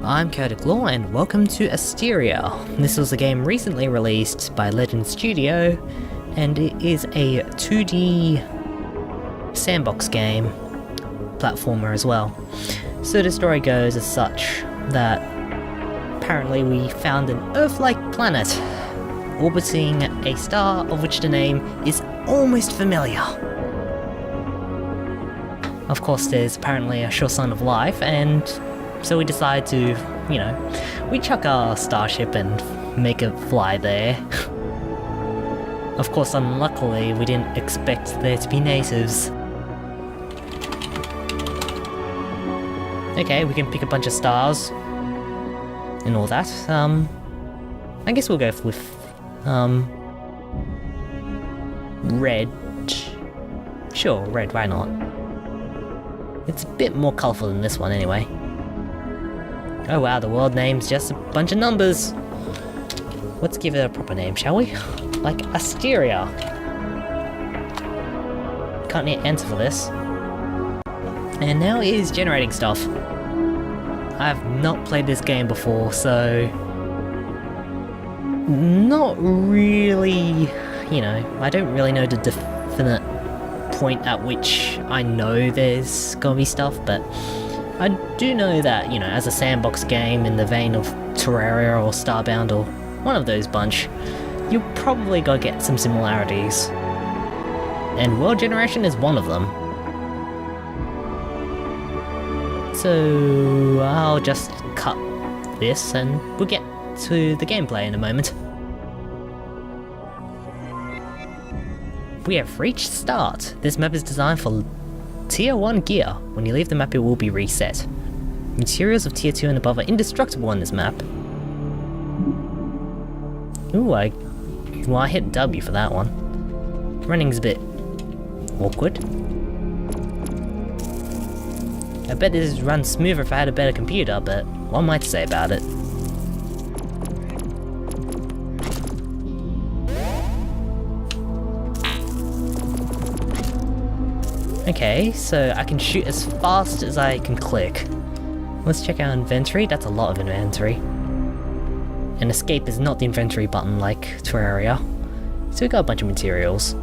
I'm Kodak Law and welcome to Asteria. This was a game recently released by Legend Studio and it is a 2D sandbox game, platformer as well. So the story goes as such that apparently we found an Earth-like planet orbiting a star of which the name is almost familiar. Of course there's apparently a sure sign of life, and so we decide to, we chuck our starship and make it fly there. Of course, unluckily, we didn't expect there to be natives. Okay, we can pick a bunch of stars and all that. I guess we'll go with red. Sure, red, why not? It's a bit more colourful than this one anyway. Oh wow, the world name's just a bunch of numbers. Let's give it a proper name, shall we? Like Asteria. Can't hit enter for this. And now it is generating stuff. I've not played this game before, so not really, I don't really know the definite point at which I know there's gonna be stuff, but I do know that, as a sandbox game in the vein of Terraria or Starbound or one of those bunch, you'll probably gotta get some similarities. And world generation is one of them. So I'll just cut this and we'll get to the gameplay in a moment. We have reached start. This map is designed for Tier 1 gear. When you leave the map it will be reset. Materials of Tier 2 and above are indestructible on this map. Ooh, I hit W for that one. Running's a bit awkward. I bet this would run smoother if I had a better computer, but what am I to say about it? Okay, so I can shoot as fast as I can click. Let's check our inventory. That's a lot of inventory. And escape is not the inventory button like Terraria. So we got a bunch of materials.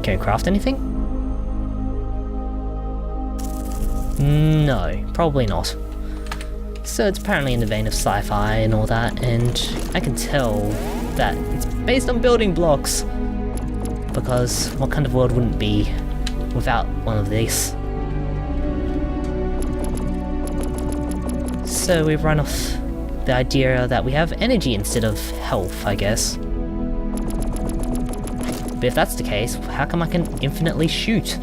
Can we craft anything? No, probably not. So it's apparently in the vein of sci-fi and all that, and I can tell that it's based on building blocks. Because what kind of world wouldn't be without one of these? So we've run off the idea that we have energy instead of health, I guess. But if that's the case, how come I can infinitely shoot?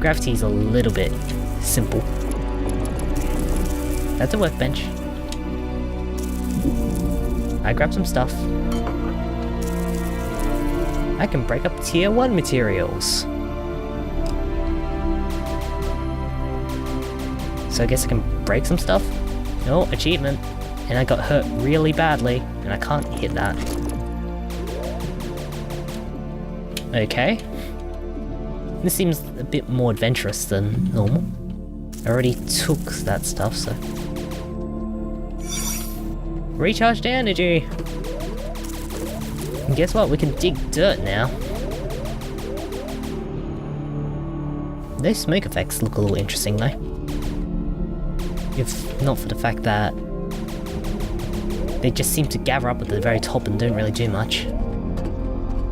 Gravity's a little bit simple. That's a workbench. I grabbed some stuff. I can break up Tier 1 materials. So I guess I can break some stuff? Oh, achievement. And I got hurt really badly, and I can't hit that. Okay. This seems a bit more adventurous than normal. I already took that stuff, so... Recharge the energy! And guess what? We can dig dirt now. Those smoke effects look a little interesting though. If not for the fact that they just seem to gather up at the very top and don't really do much.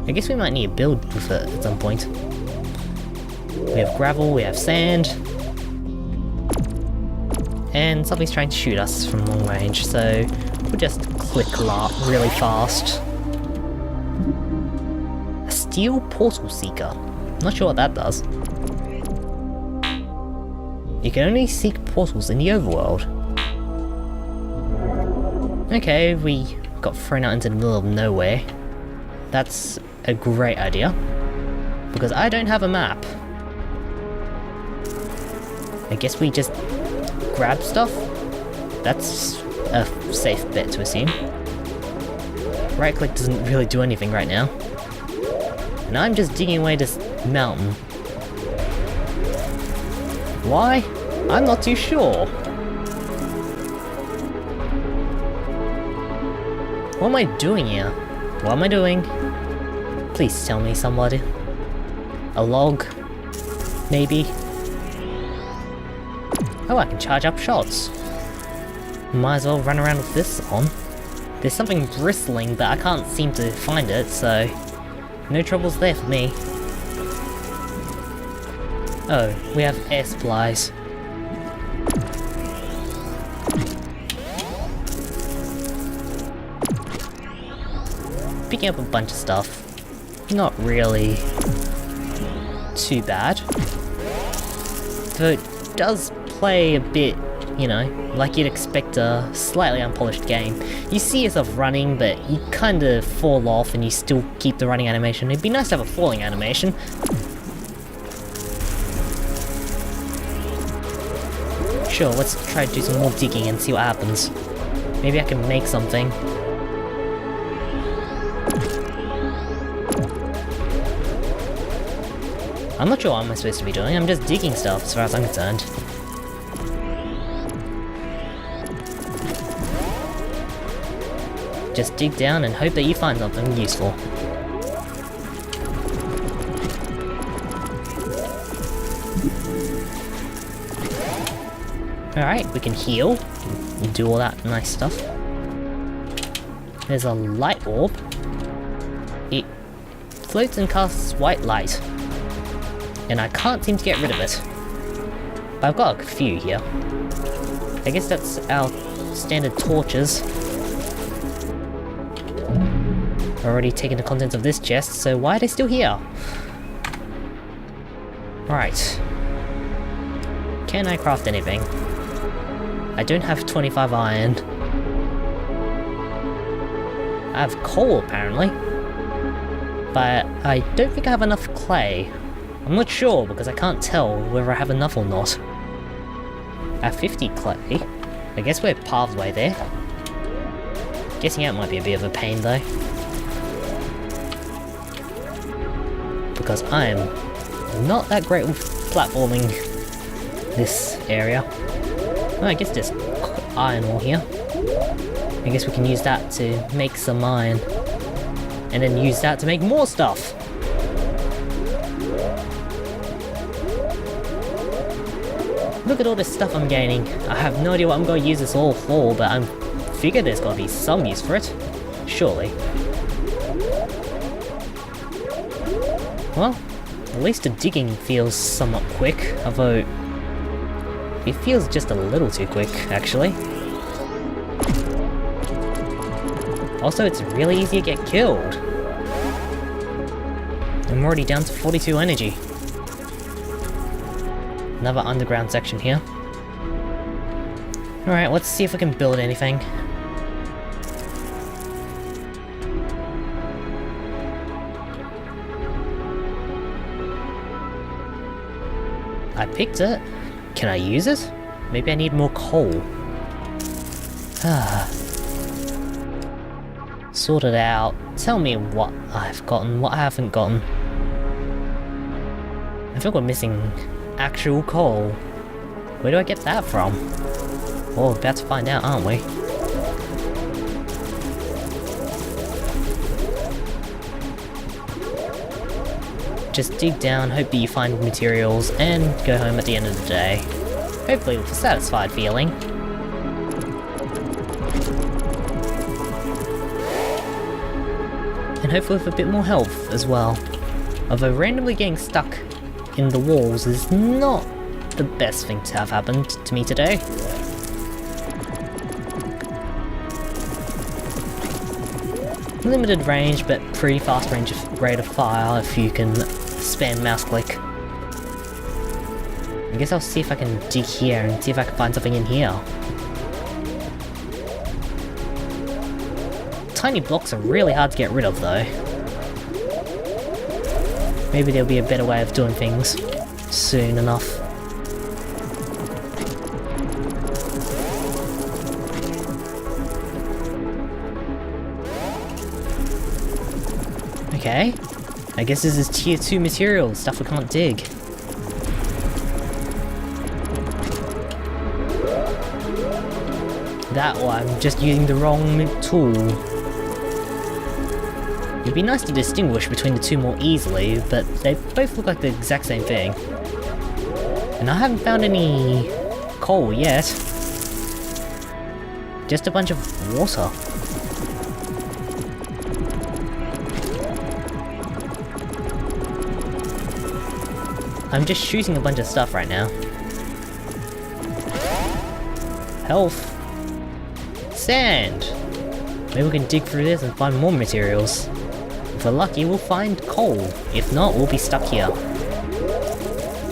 I guess we might need a build with it at some point. We have gravel, we have sand. And something's trying to shoot us from long range, so we'll just click really fast. A steel portal seeker. Not sure what that does. You can only seek portals in the overworld. Okay, we got thrown out into the middle of nowhere. That's a great idea. Because I don't have a map. I guess we just grab stuff? That's a safe bet to assume. Right click doesn't really do anything right now. And I'm just digging away this mountain. Why? I'm not too sure. What am I doing here? What am I doing? Please tell me, somebody. A log? Maybe? Oh, I can charge up shots. Might as well run around with this on. There's something bristling, but I can't seem to find it, so... no troubles there for me. Oh, we have air supplies. Picking up a bunch of stuff. Not really too bad. Though it does play a bit, you know, like you'd expect a slightly unpolished game. You see yourself running, but you kind of fall off and you still keep the running animation. It'd be nice to have a falling animation. Sure, let's try to do some more digging and see what happens. Maybe I can make something. I'm not sure what I'm supposed to be doing, I'm just digging stuff as far as I'm concerned. Just dig down and hope that you find something useful. Alright, we can heal and do all that nice stuff. There's a light orb. It floats and casts white light. And I can't seem to get rid of it. But I've got a few here. I guess that's our standard torches. Already taken the contents of this chest, so why are they still here? Right. Can I craft anything? I don't have 25 iron. I have coal apparently. But I don't think I have enough clay. I'm not sure because I can't tell whether I have enough or not. I have 50 clay. I guess we're halfway there. Getting out might be a bit of a pain though. Because I am not that great with platforming this area. Oh, I guess there's iron ore here. I guess we can use that to make some iron. And then use that to make more stuff. Look at all this stuff I'm gaining. I have no idea what I'm going to use this all for, but I figure there's got to be some use for it. Surely. Well, at least the digging feels somewhat quick, although it feels just a little too quick, actually. Also, it's really easy to get killed. I'm already down to 42 energy. Another underground section here. Alright, let's see if we can build anything. I picked it. Can I use it? Maybe I need more coal. Sort it out. Tell me what I've gotten, what I haven't gotten. I think we're missing actual coal. Where do I get that from? Well, we're about to find out, aren't we? Just dig down, hope that you find materials, and go home at the end of the day. Hopefully with a satisfied feeling. And hopefully with a bit more health as well. Although randomly getting stuck in the walls is not the best thing to have happened to me today. Limited range, but pretty fast rate of fire if you can spam mouse click. I guess I'll see if I can dig here and see if I can find something in here. Tiny blocks are really hard to get rid of though. Maybe there'll be a better way of doing things soon enough. Okay, I guess this is tier 2 material, stuff we can't dig. That or I'm just using the wrong tool. It'd be nice to distinguish between the two more easily, but they both look like the exact same thing. And I haven't found any coal yet. Just a bunch of water. I'm just shooting a bunch of stuff right now. Health. Sand. Maybe we can dig through this and find more materials. If we're lucky, we'll find coal. If not, we'll be stuck here.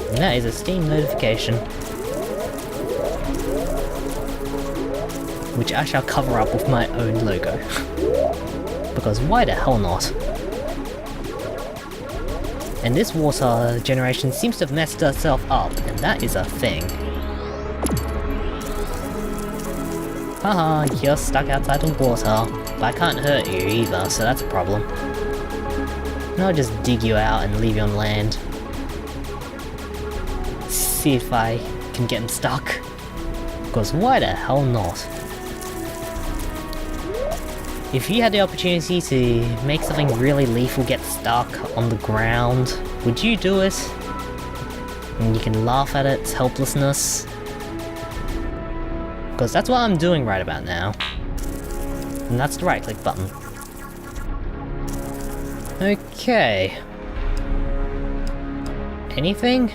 And that is a Steam notification. Which I shall cover up with my own logo. Because why the hell not? And this water generation seems to have messed itself up, and that is a thing. Haha, you're stuck outside the water, but I can't hurt you either, so that's a problem. And I'll just dig you out and leave you on land. See if I can get him stuck. Because why the hell not? If you had the opportunity to make something really lethal get stuck on the ground, would you do it? And you can laugh at its helplessness. Because that's what I'm doing right about now. And that's the right click button. Okay. Anything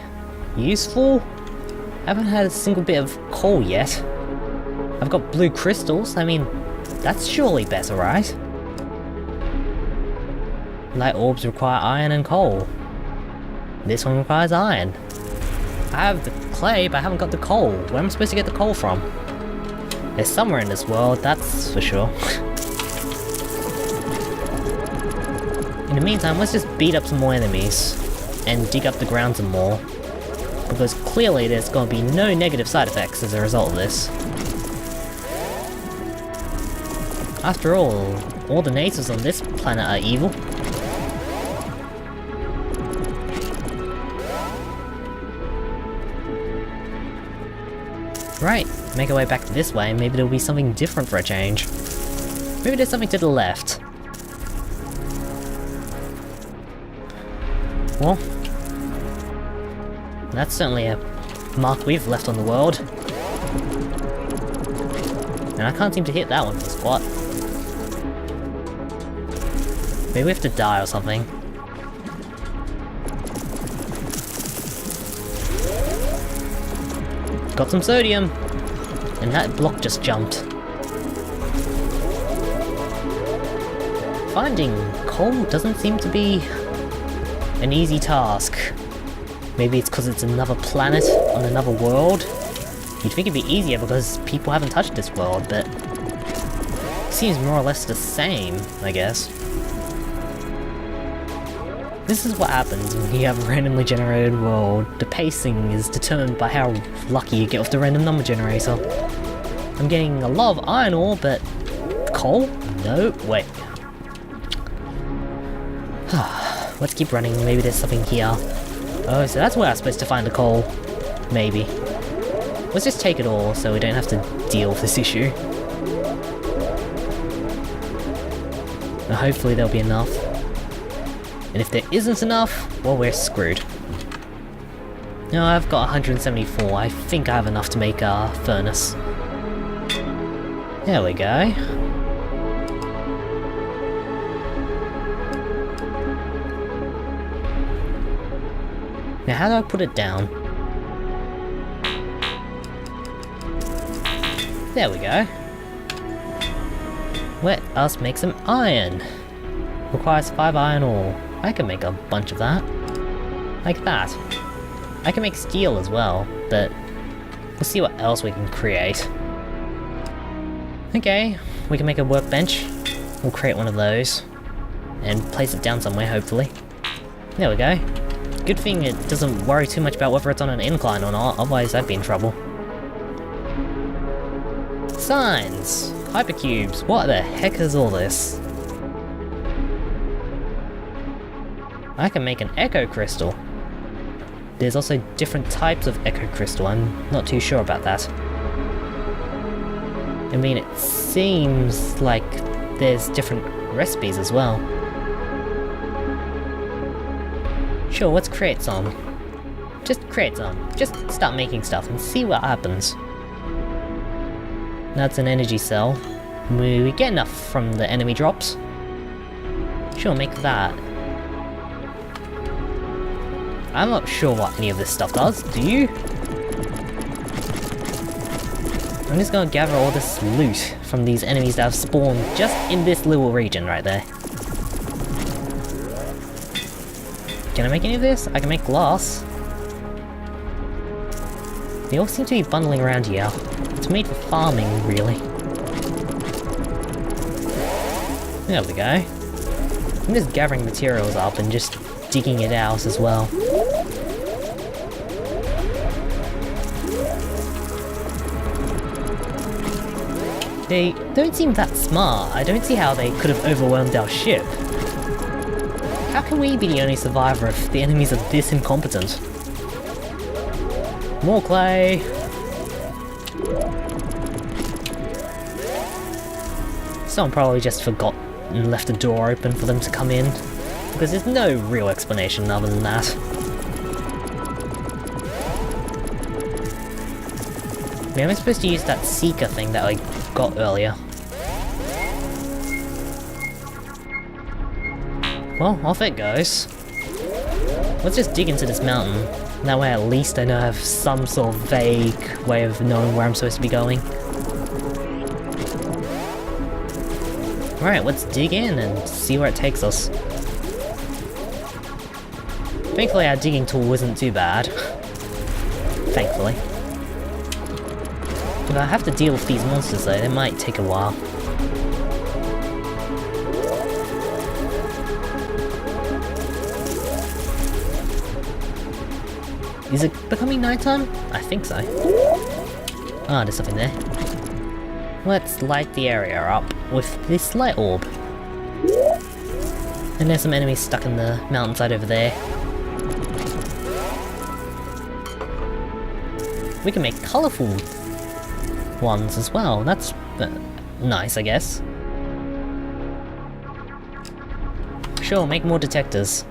useful? Haven't had a single bit of coal yet. I've got blue crystals, I mean, that's surely better, right? Light orbs require iron and coal. This one requires iron. I have the clay, but I haven't got the coal. Where am I supposed to get the coal from? There's somewhere in this world, that's for sure. In the meantime, let's just beat up some more enemies. And dig up the ground some more. Because clearly there's going to be no negative side effects as a result of this. After all the natives on this planet are evil. Right, make our way back this way, maybe there'll be something different for a change. Maybe there's something to the left. Well, that's certainly a mark we've left on the world. And I can't seem to hit that one for the squat. Maybe we have to die or something. Got some sodium! And that block just jumped. Finding coal doesn't seem to be an easy task. Maybe it's because it's another planet on another world? You'd think it'd be easier because people haven't touched this world, but it seems more or less the same, I guess. This is what happens when you have a randomly generated world. The pacing is determined by how lucky you get off the random number generator. I'm getting a lot of iron ore, but coal? No, wait. Let's keep running, maybe there's something here. Oh, so that's where I'm supposed to find the coal. Maybe. Let's just take it all so we don't have to deal with this issue. And hopefully there'll be enough. And if there isn't enough, well, we're screwed. No, I've got 174. I think I have enough to make a furnace. There we go. Now, how do I put it down? There we go. Let us make some iron. Requires 5 iron ore. I can make a bunch of that. Like that. I can make steel as well, but we'll see what else we can create. Okay, we can make a workbench. We'll create one of those. And place it down somewhere, hopefully. There we go. Good thing it doesn't worry too much about whether it's on an incline or not, otherwise I'd be in trouble. Signs! Hypercubes! What the heck is all this? I can make an echo crystal. There's also different types of echo crystal, I'm not too sure about that. I mean, it seems like there's different recipes as well. Sure, let's create some. Just create some. Just start making stuff and see what happens. That's an energy cell. We get enough from the enemy drops. Sure, make that. I'm not sure what any of this stuff does, do you? I'm just gonna gather all this loot from these enemies that have spawned just in this little region right there. Can I make any of this? I can make glass. They all seem to be bundling around here. It's made for farming, really. There we go. I'm just gathering materials up and just digging it out as well. They don't seem that smart. I don't see how they could have overwhelmed our ship. How can we be the only survivor if the enemies are this incompetent? More clay! Someone probably just forgot and left the door open for them to come in, because there's no real explanation other than that. Maybe I'm supposed to use that seeker thing that I got earlier. Well, off it goes. Let's just dig into this mountain. That way at least I know I have some sort of vague way of knowing where I'm supposed to be going. Alright, let's dig in and see where it takes us. Thankfully our digging tool isn't too bad. Thankfully. If I have to deal with these monsters though, it might take a while. Is it becoming nighttime? I think so. Ah, there's something there. Let's light the area up with this light orb. And there's some enemies stuck in the mountainside over there. We can make colourful ones as well. That's nice, I guess. Sure, make more detectors.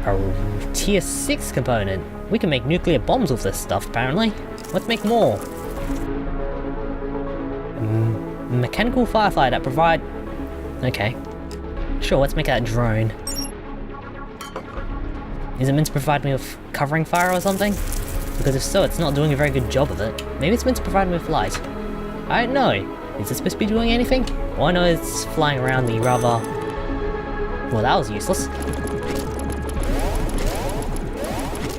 A tier 6 component. We can make nuclear bombs with this stuff, apparently. Let's make more. Mechanical firefly that provide... Okay. Sure, let's make that a drone. Is it meant to provide me with covering fire or something? Because if so, it's not doing a very good job of it. Maybe it's meant to provide me with light. I don't know. Is it supposed to be doing anything? All I know it's flying around me rather... Well, that was useless.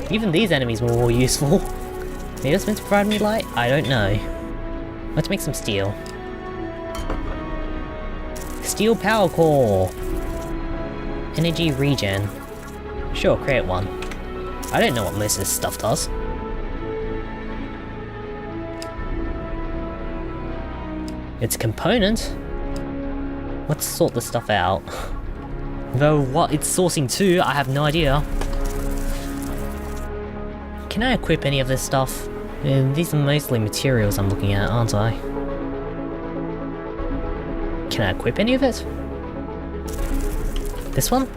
Even these enemies were more useful. Maybe it's meant to provide me light? I don't know. Let's make some steel. Steel power core! Energy regen. Sure, create one. I don't know what most of this stuff does. It's a component? Let's sort this stuff out. Though what it's sourcing to, I have no idea. Can I equip any of this stuff? These are mostly materials I'm looking at, aren't I? Can I equip any of it? This one?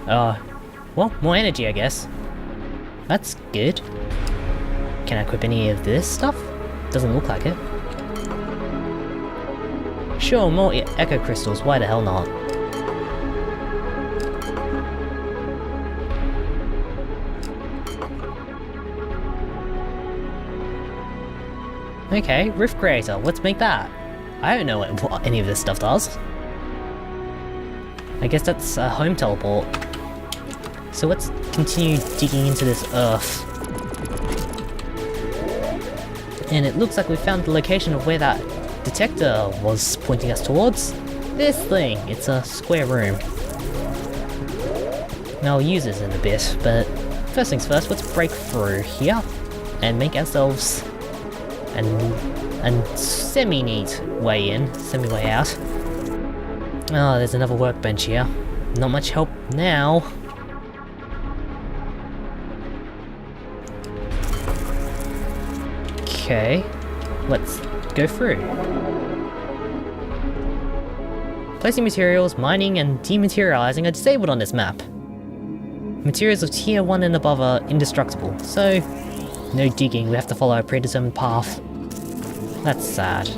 Well, more energy, I guess. That's good. Can I equip any of this stuff? Doesn't look like it. Sure, more echo crystals, why the hell not? Okay, Rift Creator, let's make that. I don't know what any of this stuff does. I guess that's a home teleport. So let's continue digging into this earth. And it looks like we found the location of where that detector was pointing us towards. This thing, it's a square room. Now I'll use this in a bit, but first things first, let's break through here and make ourselves a semi-neat way in, semi-way out. Oh, there's another workbench here. Not much help now. Okay. let's go through. Placing materials, mining, and dematerializing are disabled on this map. Materials of tier 1 and above are indestructible, so no digging, we have to follow a predetermined path. That's sad.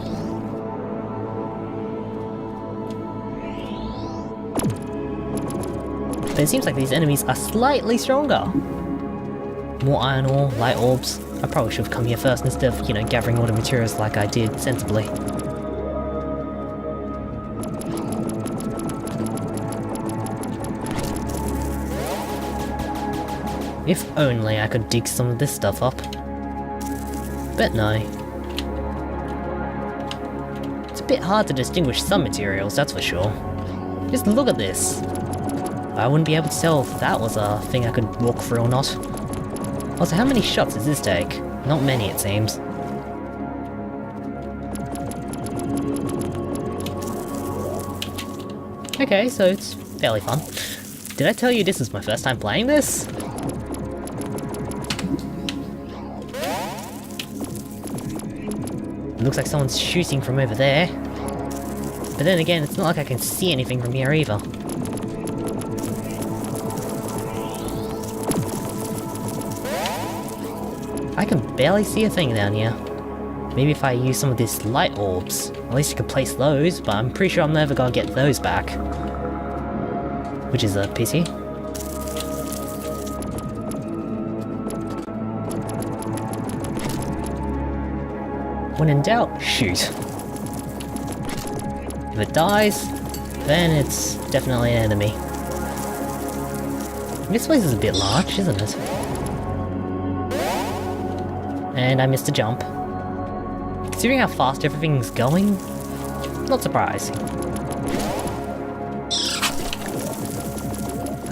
But it seems like these enemies are slightly stronger. More iron ore, light orbs. I probably should have come here first instead of, gathering all the materials like I did sensibly. If only I could dig some of this stuff up. But no. It's a bit hard to distinguish some materials, that's for sure. Just look at this. I wouldn't be able to tell if that was a thing I could walk through or not. Also, how many shots does this take? Not many, it seems. Okay, so it's fairly fun. Did I tell you this is my first time playing this? It looks like someone's shooting from over there. But then again, it's not like I can see anything from here either. I can barely see a thing down here. Maybe if I use some of these light orbs, at least I could place those, but I'm pretty sure I'm never gonna get those back. Which is a pity. When in doubt, shoot. If it dies, then it's definitely an enemy. This place is a bit large, isn't it? And I missed a jump. Considering how fast everything's going, not surprising.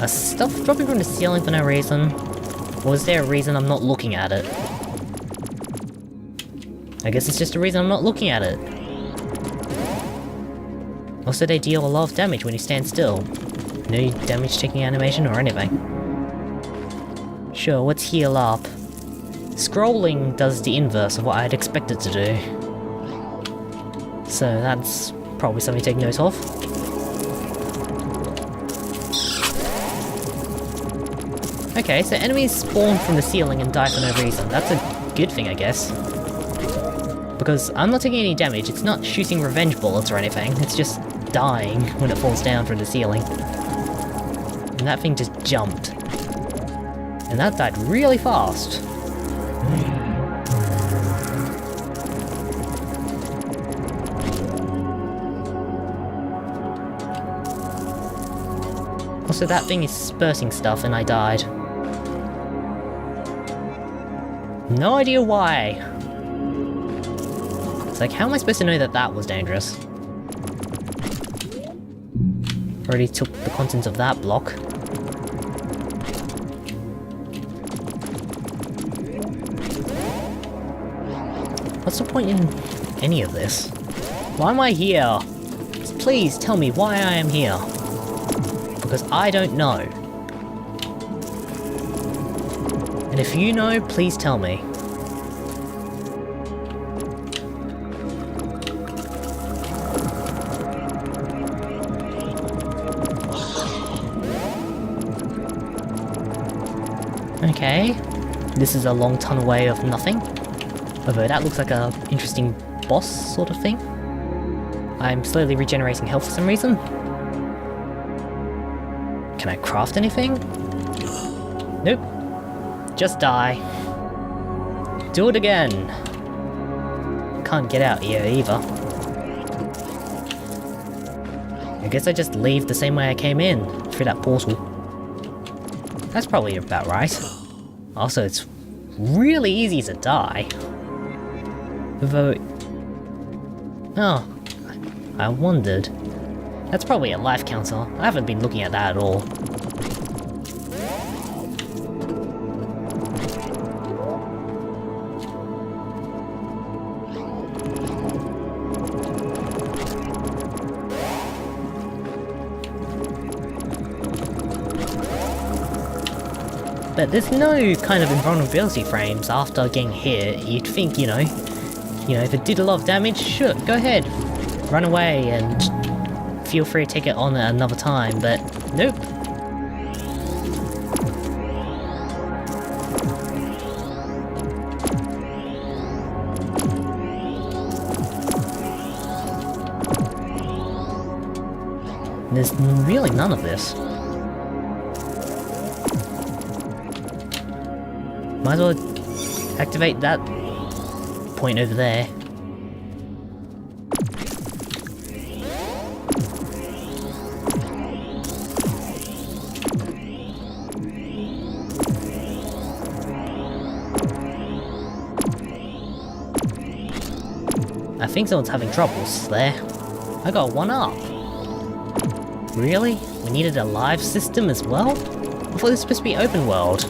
Stuff dropping from the ceiling for no reason? Or is there a reason I'm not looking at it? I guess it's just a reason I'm not looking at it. Also, they deal a lot of damage when you stand still. No damage taking animation or anything. Sure, let's heal up. Scrolling does the inverse of what I'd expect it to do. So that's probably something to take note of. Okay, so enemies spawn from the ceiling and die for no reason. That's a good thing, I guess. Because I'm not taking any damage, it's not shooting revenge bullets or anything, it's just dying when it falls down from the ceiling. And that thing just jumped. And that died really fast. Also, that thing is spurting stuff and I died. No idea why. It's like, how am I supposed to know that that was dangerous? Already took the contents of that block. What's the point in any of this? Why am I here? Please tell me why I am here. Because I don't know. And if you know, please tell me. Okay, this is a long tunnel away of nothing. Although that looks like a interesting boss sort of thing. I'm slowly regenerating health for some reason. Can I craft anything? Nope. Just die. Do it again. Can't get out here either. I guess I just leave the same way I came in, through that portal. That's probably about right. Also, it's really easy to die. Although... oh, I wondered. That's probably a life counter. I haven't been looking at that at all. But there's no kind of invulnerability frames after getting hit. You'd think, you know, you know, if it did a lot of damage, sure, go ahead. Run away and feel free to take it on at another time, but nope. There's really none of this. Might as well activate that point over there. I think someone's having troubles there. I got one up. Really? We needed a live system as well? I thought this was supposed to be open world.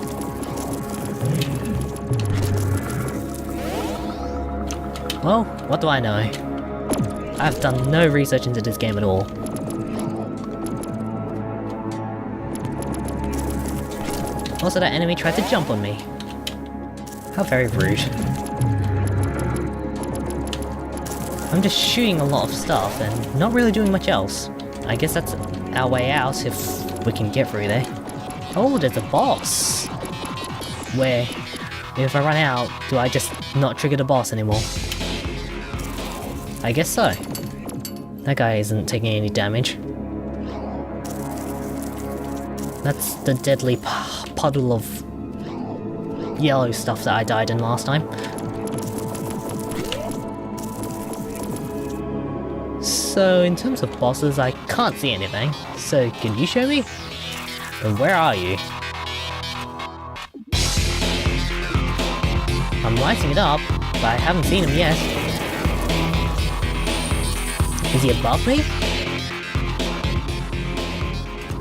Well, what do I know? I've done no research into this game at all. Also, that enemy tried to jump on me. How very rude. I'm just shooting a lot of stuff and not really doing much else. I guess that's our way out if we can get through there. Oh, there's a boss! Where, if I run out, do I just not trigger the boss anymore? I guess so. That guy isn't taking any damage. That's the deadly puddle of yellow stuff that I died in last time. So, in terms of bosses, I can't see anything. So, can you show me? And where are you? I'm lighting it up, but I haven't seen him yet. Is he above me?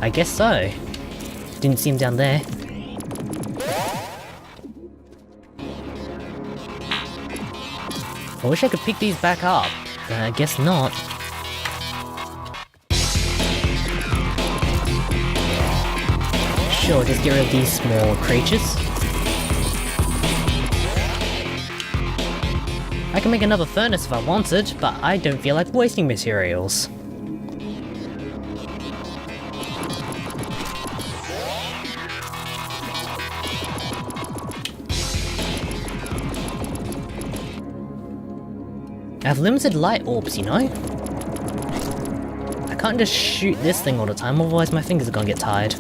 I guess so. Didn't see him down there. I wish I could pick these back up, but I guess not. Sure, just get rid of these small creatures. I can make another furnace if I wanted, but I don't feel like wasting materials. I have limited light orbs, you know? I can't just shoot this thing all the time, otherwise my fingers are gonna get tired.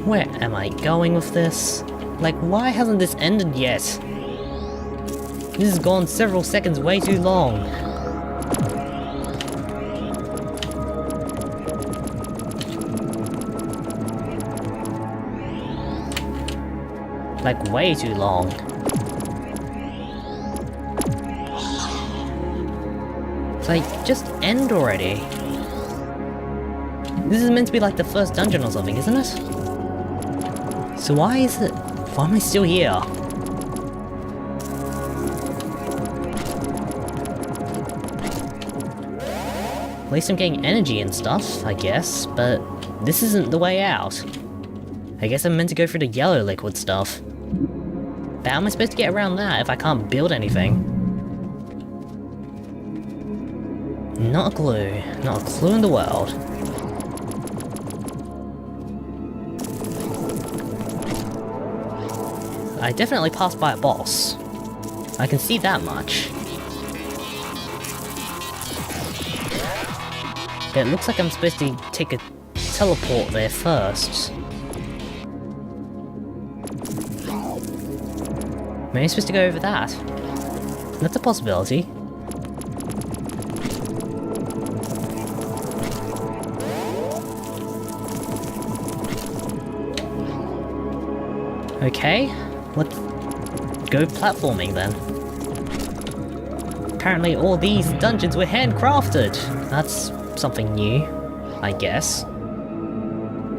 Where am I going with this? Like, why hasn't this ended yet? This has gone several seconds way too long. Like, way too long. It's like, just end already. This is meant to be like the first dungeon or something, isn't it? So why am I still here? At least I'm getting energy and stuff, I guess, but this isn't the way out. I guess I'm meant to go through the yellow liquid stuff. But how am I supposed to get around that if I can't build anything? Not a clue. Not a clue in the world. I definitely passed by a boss. I can see that much. It looks like I'm supposed to take a teleport there first. Maybe I'm supposed to go over that. That's a possibility. Okay, let's go platforming then. Apparently all these dungeons were handcrafted. That's something new, I guess.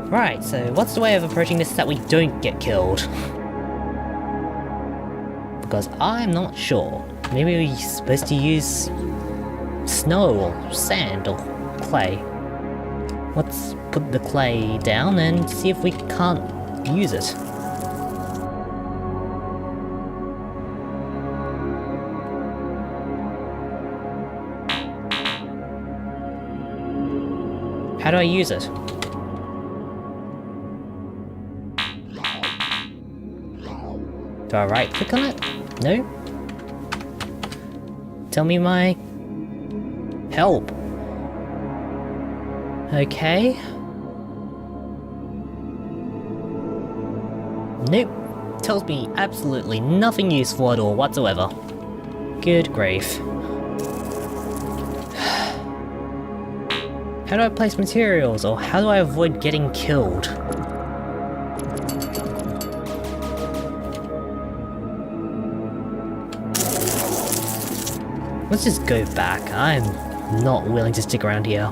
Right, so what's the way of approaching this so that we don't get killed? Because I'm not sure. Maybe we're supposed to use snow or sand or clay. Let's put the clay down and see if we can't use it. How do I use it? Do I right click on it? No? Tell me my... help. Okay. Nope. Tells me absolutely nothing useful at all whatsoever. Good grief. How do I place materials, or how do I avoid getting killed? Let's just go back. I'm not willing to stick around here.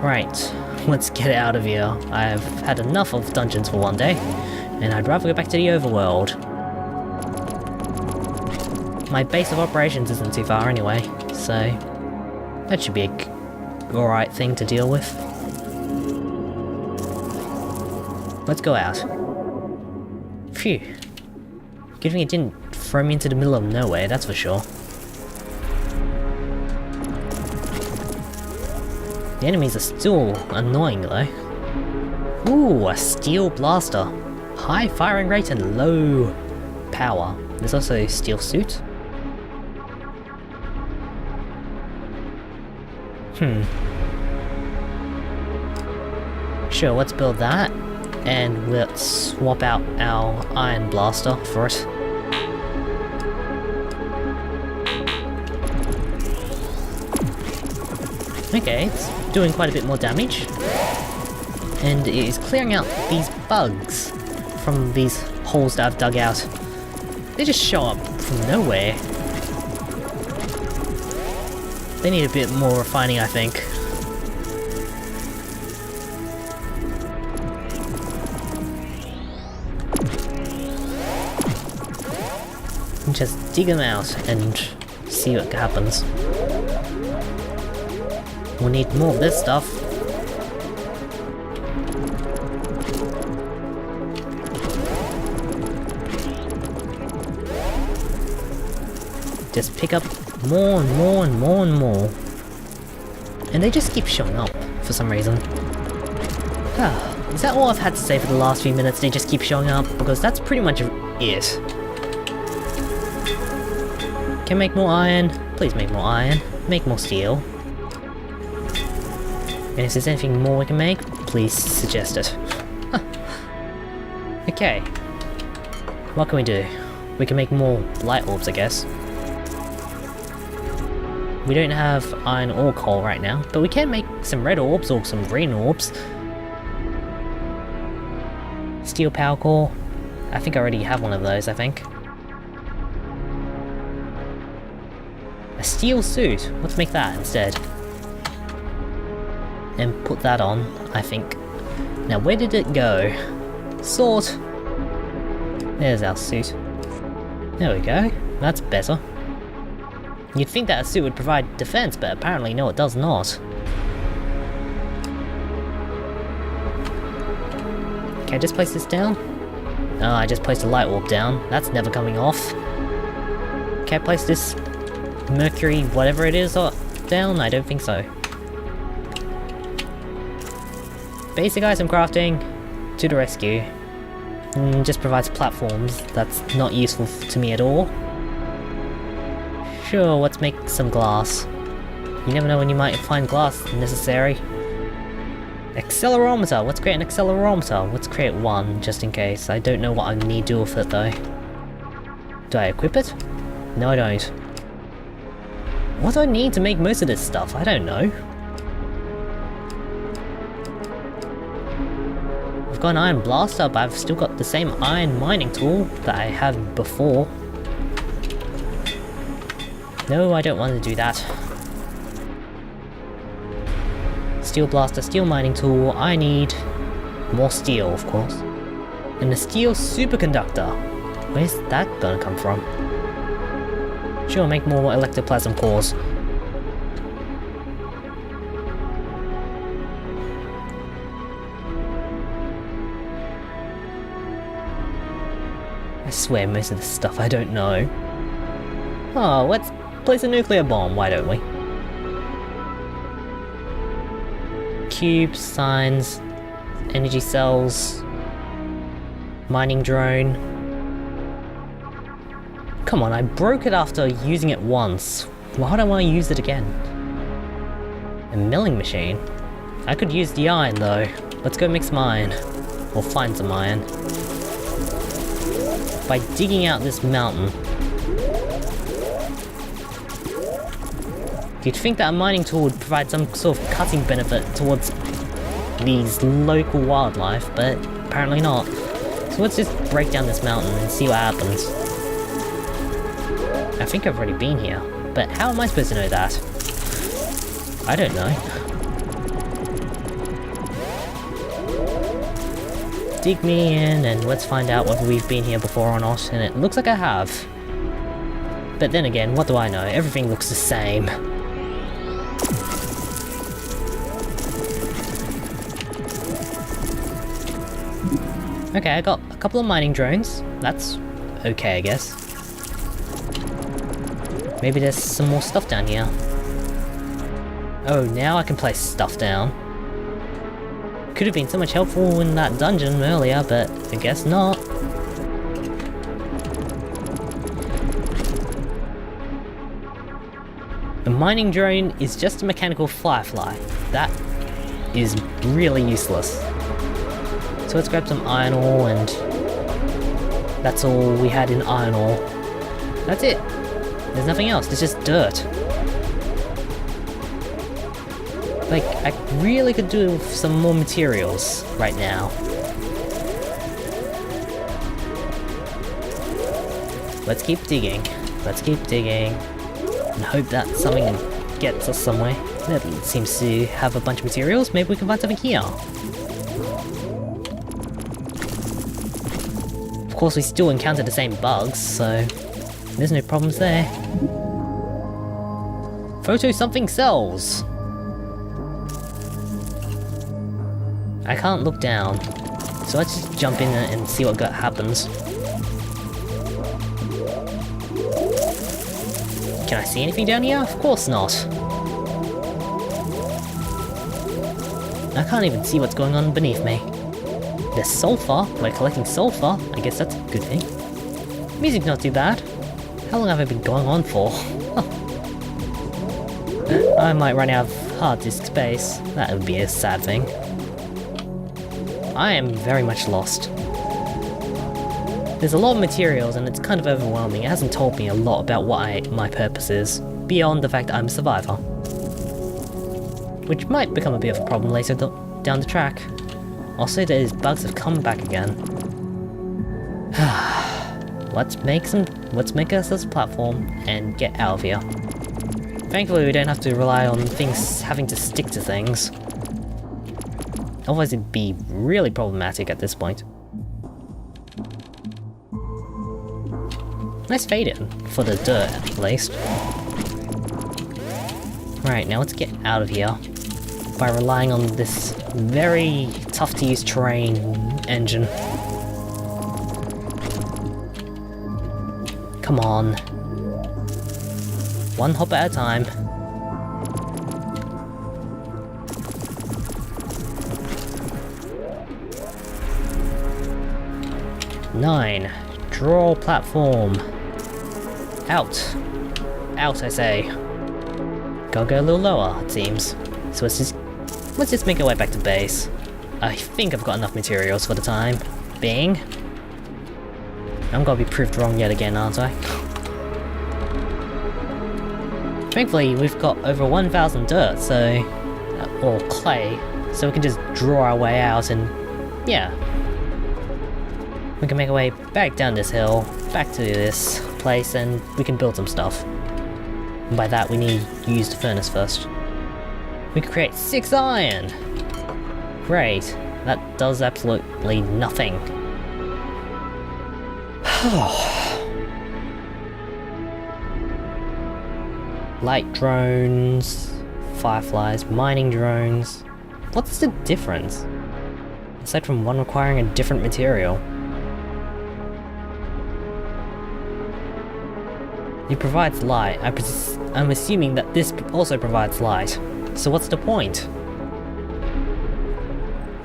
Right, let's get out of here. I've had enough of dungeons for one day, and I'd rather go back to the overworld. My base of operations isn't too far anyway, so that should be a alright thing to deal with. Let's go out. Phew. Good thing it didn't throw me into the middle of nowhere, that's for sure. The enemies are still annoying though. Ooh, a steel blaster. High firing rate and low power. There's also a steel suit. Sure, let's build that. And let's swap out our iron blaster for it. Okay, it's doing quite a bit more damage. And it is clearing out these bugs from these holes that I've dug out. They just show up from nowhere. They need a bit more refining, I think. Just dig them out and see what happens. We'll need more of this stuff. Just pick up more and more and more and more. And they just keep showing up for some reason. Is that all I've had to say for the last few minutes? They just keep showing up? Because that's pretty much it. Can make more iron. Please make more iron. Make more steel. And if there's anything more we can make, please suggest it. Okay. What can we do? We can make more light orbs, I guess. We don't have iron or coal right now, but we can make some red orbs or some green orbs. Steel power core. I think I already have one of those, I think. A steel suit. Let's make that instead. And put that on, I think. Now where did it go? Sort. There's our suit. There we go. That's better. You'd think that a suit would provide defense, but apparently no, it does not. Can I just place this down? Oh, I just placed a light orb down. That's never coming off. Can I place this mercury, whatever it is, down? I don't think so. Basic item crafting, to the rescue. Just provides platforms. That's not useful to me at all. Sure, let's make some glass. You never know when you might find glass necessary. Accelerometer! Let's create an accelerometer. Let's create one, just in case. I don't know what I need to do with it, though. Do I equip it? No, I don't. What do I need to make most of this stuff? I don't know. I've got an iron blaster, but I've still got the same iron mining tool that I had before. No, I don't want to do that. Steel blaster, steel mining tool. I need more steel, of course. And a steel superconductor. Where's that gonna come from? Sure, make more ectoplasm cores. I swear most of this stuff I don't know. Oh, let's place a nuclear bomb, why don't we? Cubes, signs, energy cells, mining drone. Come on, I broke it after using it once. Why would I want to use it again? A milling machine? I could use the iron though. Let's go make some iron. Or find some iron. By digging out this mountain. You'd think that a mining tool would provide some sort of cutting benefit towards these local wildlife, but apparently not. So let's just break down this mountain and see what happens. I think I've already been here, but how am I supposed to know that? I don't know. Dig me in and let's find out whether we've been here before or not, and it looks like I have. But then again, what do I know? Everything looks the same. Okay, I got a couple of mining drones. That's okay, I guess. Maybe there's some more stuff down here. Oh, now I can place stuff down. Could have been so much helpful in that dungeon earlier, but I guess not. A mining drone is just a mechanical firefly. That is really useless. So let's grab some iron ore, and that's all we had in iron ore. That's it. There's nothing else, it's just dirt. Like, I really could do with some more materials right now. Let's keep digging. Let's keep digging. And hope that something gets us somewhere. That seems to have a bunch of materials. Maybe we can find something here. Of course, we still encounter the same bugs, so there's no problems there. Photo something cells! I can't look down, so let's just jump in and see what happens. Can I see anything down here? Of course not. I can't even see what's going on beneath me. There's sulfur. We're collecting sulfur. I guess that's a good thing. Music not too bad. How long have I been going on for? I might run out of hard disk space. That would be a sad thing. I am very much lost. There's a lot of materials and it's kind of overwhelming. It hasn't told me a lot about what my purpose is, beyond the fact that I'm a survivor. Which might become a bit of a problem later down the track. Also, these bugs have come back again. Let's make ourselves a platform and get out of here. Thankfully, we don't have to rely on things having to stick to things. Otherwise, it'd be really problematic at this point. Nice fade in, for the dirt at least. Right, now let's get out of here by relying on this very tough to use terrain engine. Come on. One hop at a time. Nine. Draw platform. Out. Out, I say. Gotta go a little lower, it seems. So let's just make our way back to base. I think I've got enough materials for the time being. I'm gonna be proved wrong yet again, aren't I? Thankfully, we've got over 1,000 dirt, so... or clay, so we can just draw our way out and... yeah. We can make our way back down this hill, back to this place, and we can build some stuff. And by that, we need to use the furnace first. We can create 6 iron! Great. That does absolutely nothing. Light drones, fireflies, mining drones. What's the difference? Aside from one requiring a different material. It provides light. I'm assuming that this also provides light. So what's the point?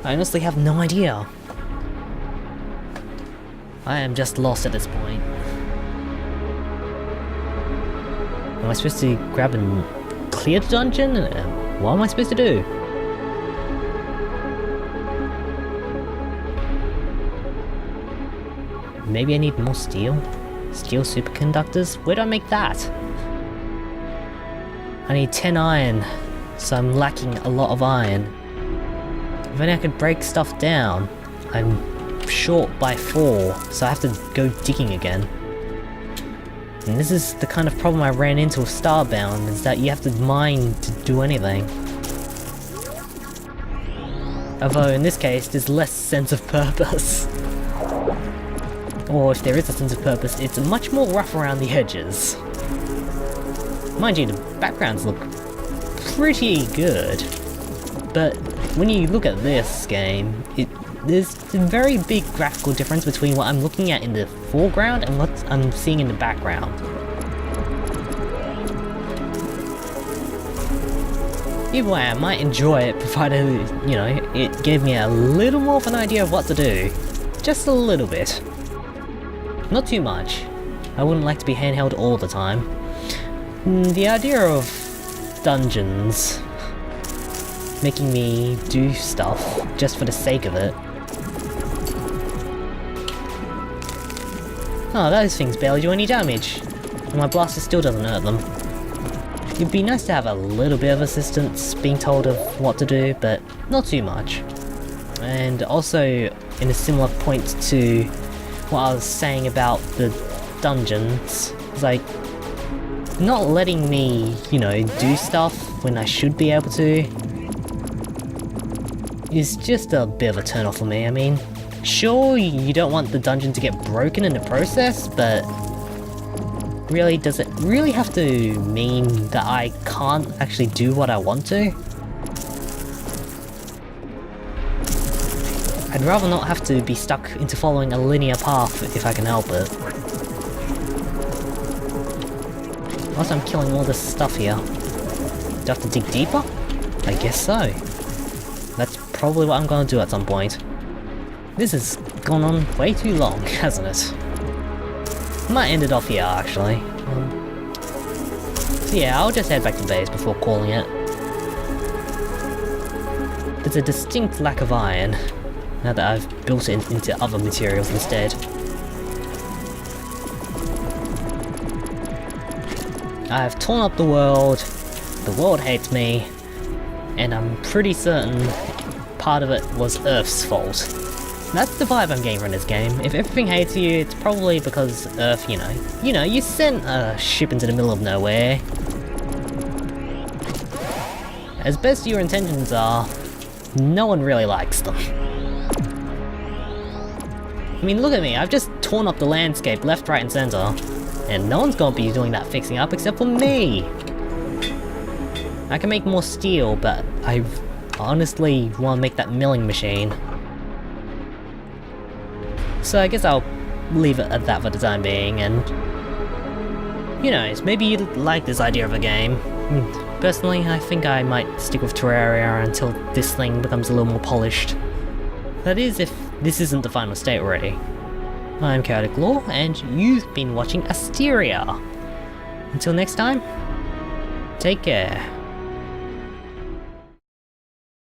I honestly have no idea. I am just lost at this point. Am I supposed to grab and clear the dungeon? What am I supposed to do? Maybe I need more steel? Steel superconductors? Where do I make that? I need 10 iron, so I'm lacking a lot of iron. If only I could break stuff down. I'm short by 4, so I have to go digging again. And this is the kind of problem I ran into with Starbound, is that you have to mine to do anything. Although in this case, there's less sense of purpose. Or if there is a sense of purpose, it's much more rough around the edges. Mind you, the backgrounds look pretty good. But when you look at this game, there's a very big graphical difference between what I'm looking at in the foreground and what I'm seeing in the background. Either way, I might enjoy it provided, you know, it gave me a little more of an idea of what to do. Just a little bit. Not too much. I wouldn't like to be handheld all the time. The idea of dungeons making me do stuff just for the sake of it. Oh, those things barely do any damage. And my blaster still doesn't hurt them. It'd be nice to have a little bit of assistance being told of what to do, but not too much. And also, in a similar point to what I was saying about the dungeons, it's like, not letting me, you know, do stuff when I should be able to is just a bit of a turn off for me. I mean, sure, you don't want the dungeon to get broken in the process, but really, does it really have to mean that I can't actually do what I want to? I'd rather not have to be stuck into following a linear path if I can help it. Also, I'm killing all this stuff here. Do I have to dig deeper? I guess so. That's probably what I'm gonna do at some point. This has gone on way too long, hasn't it? Might end it off here, actually. So yeah, I'll just head back to base before calling it. There's a distinct lack of iron, now that I've built it into other materials instead. I've torn up the world hates me, and I'm pretty certain part of it was Earth's fault. That's the vibe I'm getting from this game. If everything hates you, it's probably because Earth, you know, you sent a ship into the middle of nowhere. As best your intentions are, no one really likes them. I mean, look at me, I've just torn up the landscape left, right, and center. And no one's gonna be doing that fixing up except for me! I can make more steel, but I honestly want to make that milling machine. So I guess I'll leave it at that for the time being, and who knows, maybe you like this idea of a game. Personally, I think I might stick with Terraria until this thing becomes a little more polished. That is, if this isn't the final state already. I'm Chaotic Law, and you've been watching Asteria. Until next time, take care.